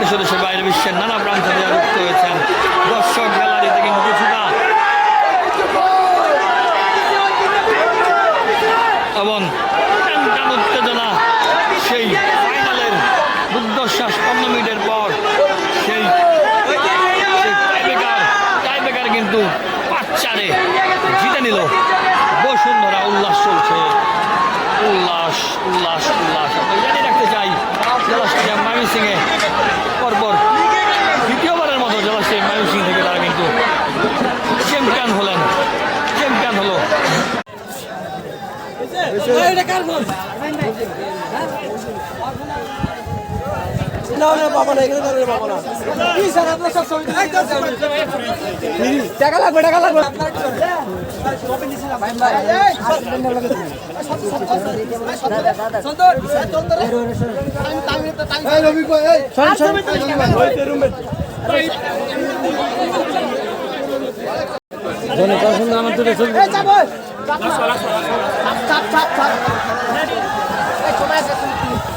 দেশ ও দেশের বাইরে বিশ্বের নানা প্রান্ত থেকে যুক্ত হয়েছেন। দর্শক গ্যালারিতে কিন্তু কিছুটা এবং টান উত্তেজনা সেই ফাইনালের রুদ্ধশ্বাস 15 মিনিটের পর সেই টাইব্রেকার কিন্তু 5-4 জিতে নিল বসুন্ধরা। উল্লাস চলছে, উল্লাস উল্লাস উল্লাস। আমরা জানিয়ে রাখতে চাই জেলা স্টেডিয়াম ময়মনসিংহে পরপর দ্বিতীয়বারের মতো জেলা স্টেডিয়াম ময়মনসিংহ থেকে তারা কিন্তু চ্যাম্পিয়ন হলো। টাকা লাগবে আমার